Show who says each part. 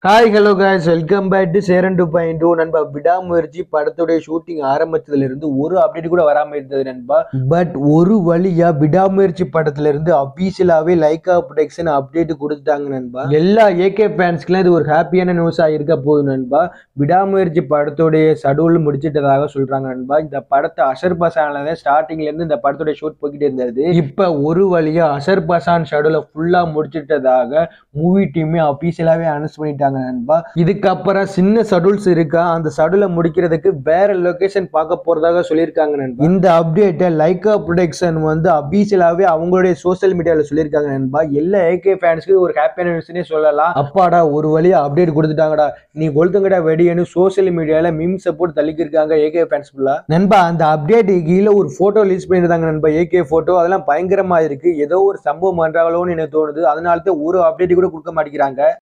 Speaker 1: Hi hello guys welcome back to Cheran 2.2 நண்பா. விடாமுயற்சி படத்துடைய ஷூட்டிங் ஆரம்பிச்சதுல இருந்து ஒரு அப்டேட் கூட வராம இருந்தது நண்பா. பட் ஒரு வழியா விடாமுயற்சி படத்துல இருந்து அபிஷியலாவே லைகா ப்ரொடக்ஷன் அப்டேட் கொடுத்துட்டாங்க நண்பா. எல்லா ஏகே ஃபேன்ஸ்க்குலாம் இது ஒரு ஹாப்பியான நியூஸா இருக்க போகுது நண்பா. விடாமுயற்சி படத்துடைய ஷெட்யூல் முடிச்சிட்டதாக சொல்றாங்க நண்பா. இந்த படத்தை அஷர் பசான்ல ஸ்டார்டிங்ல இருந்து இந்த படத்துடைய ஷூட் போய்கிட்டு இருந்தது. இப்ப ஒரு வழியா அஷர் பசான் ஷெட்யூலை ஃபுல்லா முடிச்சிட்டதாக மூவி டீமே அபிஷியலாவே அனௌன்ஸ் பண்ணிட்டாங்க நண்பா. இதுக்கப்புறம் சின்ன ஷெட்யூல்ஸ் இருக்கா, அந்த ஷெட்யூலை முடிக்கிறதுக்கு வேற லொகேஷன் பார்க்க போறதாக சொல்லியிருக்காங்க நண்பா. இந்த அப்டேட்டை லைகா ப்ரொடக்ஷன் அபிஷியலாவே அவங்களுடைய சோசியல் மீடியால சொல்லியிருக்காங்க நண்பா. எல்லா ஏகே ஃபேன்ஸ்க்கு ஒரு ஹாப்பியான நியூஸ்னே சொல்லலாம். அப்பாடா ஒரு வழியா அப்டேட் கொடுத்துட்டாங்கடா, நீ கொளுத்துங்கடா வெடின்னு சோசியல் மீடியால மீம்ஸ் போட்டு தள்ளிக்கிருக்காங்க ஏகே ஃபேன்ஸ் ஃபுல்லா நண்பா. அந்த அப்டேட் கீழே ஒரு போட்டோ ரிலீஸ் பண்ணிருந்தாங்க நண்பா, ஏகே போட்டோ. அதெல்லாம் பயங்கரமா இருக்கு. ஏதோ ஒரு சம்பவம் பண்றாங்களோன்னு எனக்கு தோணுது. அதனால தான் ஒரு அப்டேட் கூட கொடுக்க மாட்டேங்கிறாங்க.